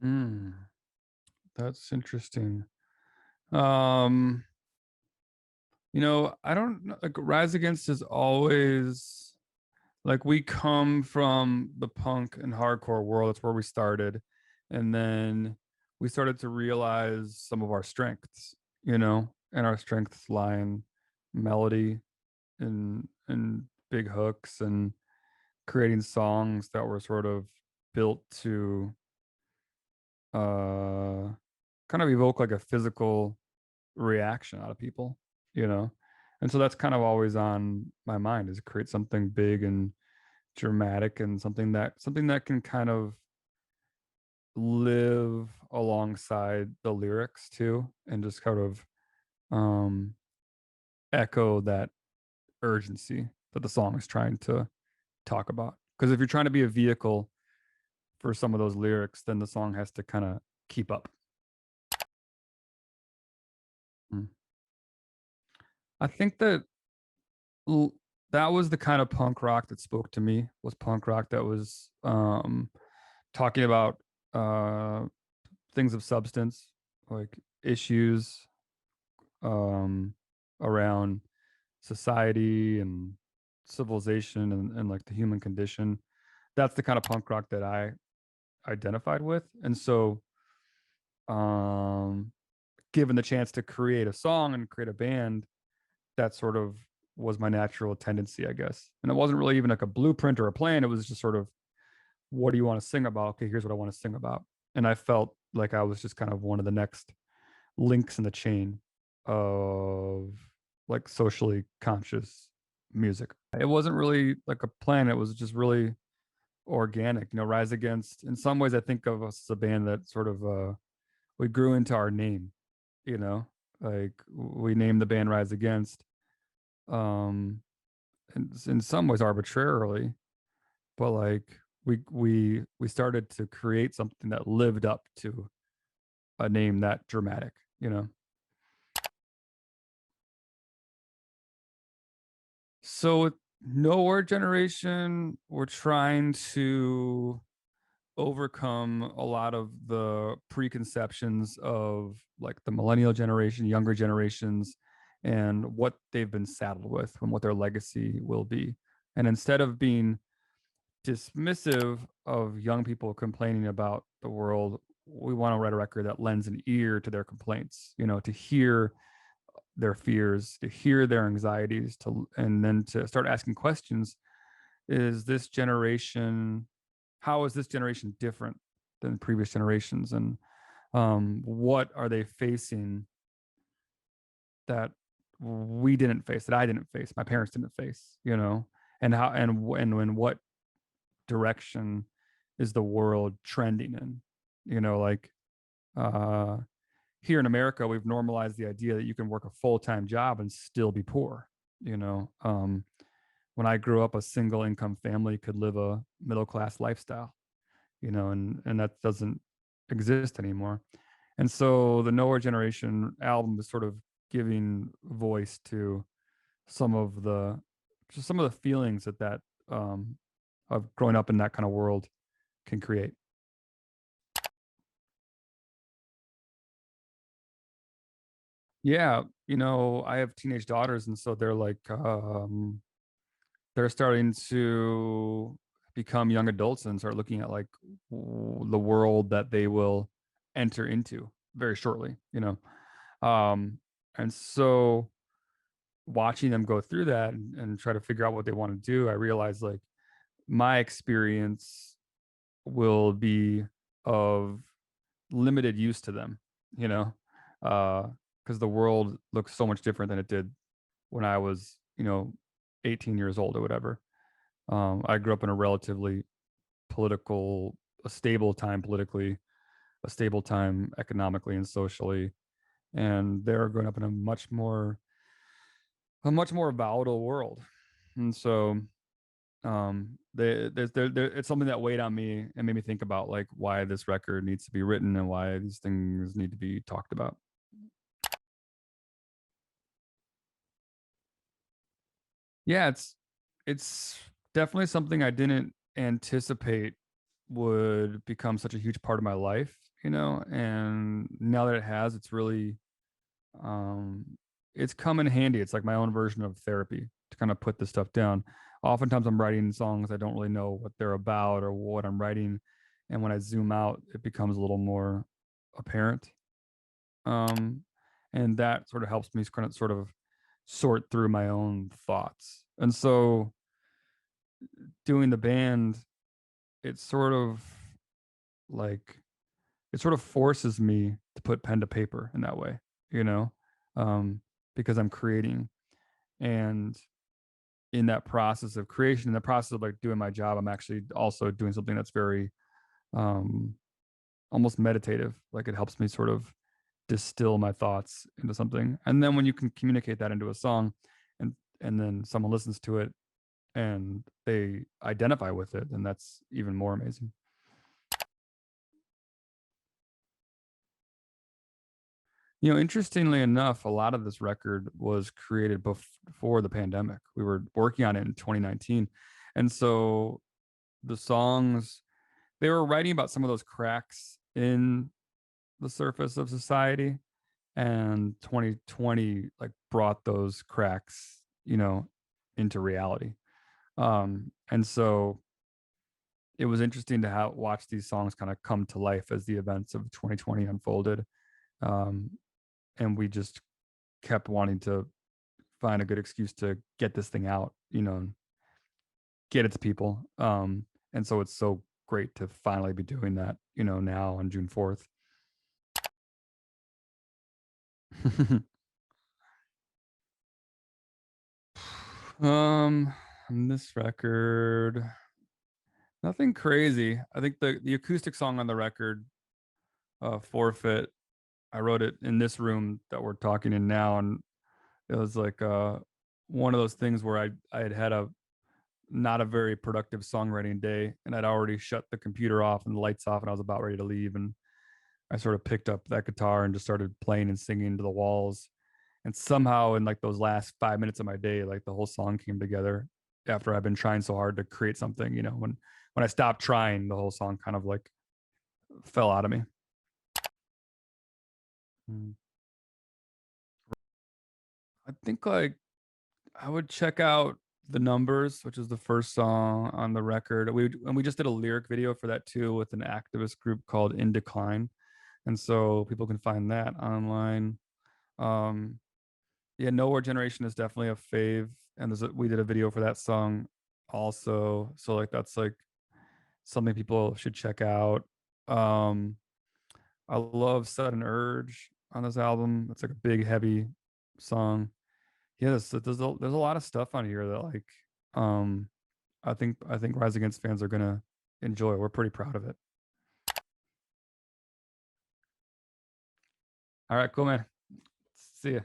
Mm, that's interesting. Um, I don't know, like Rise Against is always like we come from the punk and hardcore world. That's where we started. And then we started to realize some of our strengths, and our strengths lie in melody and big hooks and creating songs that were sort of built to uh kind of evoke like a physical reaction out of people, you know? And so that's kind of always on my mind is create something big and dramatic and something that can kind of live alongside the lyrics too and just kind of um echo that urgency that the song is trying to talk about. Because if you're trying to be a vehicle for some of those lyrics, then the song has to kind of keep up. Mm. I think l- that was the kind of punk rock that spoke to me. Was punk rock that was talking about uh, things of substance, like issues um, around society and civilization and like the human condition. That's the kind of punk rock that I identified with, and so um, given the chance to create a song and create a band, that sort of was my natural tendency, I guess. And it wasn't really even like a blueprint or a plan. It was just sort of, what do you want to sing about? Okay, here's what I want to sing about. And I felt like I was just kind of one of the next links in the chain of like socially conscious music. It wasn't really like a plan. It was just really organic. Rise Against, in some ways, I think of us as a band that sort of we grew into our name, you know, like we named the band Rise Against um in some ways arbitrarily, but like we started to create something that lived up to a name that dramatic. So with Nowhere Generation, we're trying to overcome a lot of the preconceptions of like the millennial generation, younger generations, and what they've been saddled with and what their legacy will be. And instead of being dismissive of young people complaining about the world, we want to write a record that lends an ear to their complaints, to hear their fears, to hear their anxieties, and then to start asking questions. Is this generation, how is this generation different than previous generations? And what are they facing that we didn't face, that I didn't face, my parents didn't face, and how and in what direction is the world trending in? Like uh, here in America, we've normalized the idea that you can work a full-time job and still be poor. When I grew up, a single income family could live a middle-class lifestyle, and that doesn't exist anymore. And so the Nowhere Generation album is sort of giving voice to some of the some of the feelings that of growing up in that kind of world can create. Yeah, I have teenage daughters, and so they're starting to become young adults and start looking at like the world that they will enter into very shortly. Um, and so watching them go through that and try to figure out what they want to do, I realized like my experience will be of limited use to them, you know, because the world looks so much different than it did when I was, 18 years old or whatever. I grew up in a relatively political, a stable time politically, a stable time economically and socially, and they're growing up in a much more volatile world. And so it's something that weighed on me and made me think about like why this record needs to be written and why these things need to be talked about. Yeah, it's definitely something I didn't anticipate would become such a huge part of my life. and now that it has, it's really um it's come in handy. It's like my own version of therapy to kind of put this stuff down. Oftentimes I'm writing songs I don't really know what they're about or what I'm writing, and when I zoom out it becomes a little more apparent. um and that sort of helps me kind of sort of sort through my own thoughts. And so doing the band, it's sort of like it sort of forces me to put pen to paper in that way, you know, um, because I'm creating. And in that process of creation, in the process of like doing my job, I'm actually also doing something that's very um, almost meditative. Like it helps me sort of distill my thoughts into something. And then when you can communicate that into a song, and then someone listens to it and they identify with it, then that's even more amazing. Interestingly enough, a lot of this record was created before the pandemic. We were working on it in 2019. And so the songs, they were writing about some of those cracks in the surface of society. And 2020 like brought those cracks, into reality. And so it was interesting to watch these songs kind of come to life as the events of 2020 unfolded. Um, and we just kept wanting to find a good excuse to get this thing out, and get it to people. And so it's so great to finally be doing that, now on June 4th. um, on this record, nothing crazy. I think the acoustic song on the record, Forfeit, I wrote it in this room that we're talking in now, and it was like one of those things where I had had a not a very productive songwriting day, and I'd already shut the computer off and the lights off, and I was about ready to leave, and I sort of picked up that guitar and just started playing and singing to the walls. And somehow in like those last 5 minutes of my day, like the whole song came together after I've been trying so hard to create something. When I stopped trying, the whole song kind of like fell out of me. Mm. I think like I would check out The Numbers, which is the first song on the record. We just did a lyric video for that too with an activist group called In Decline, and so people can find that online. Um, yeah, Nowhere Generation is definitely a fave, and we did a video for that song also. So like that's like something people should check out. Um, I love Sudden Urge on this album. It's like a big, heavy song. Yes, there's a lot of stuff on here that like um I think Rise Against fans are gonna enjoy. We're pretty proud of it. All right, cool man. See ya.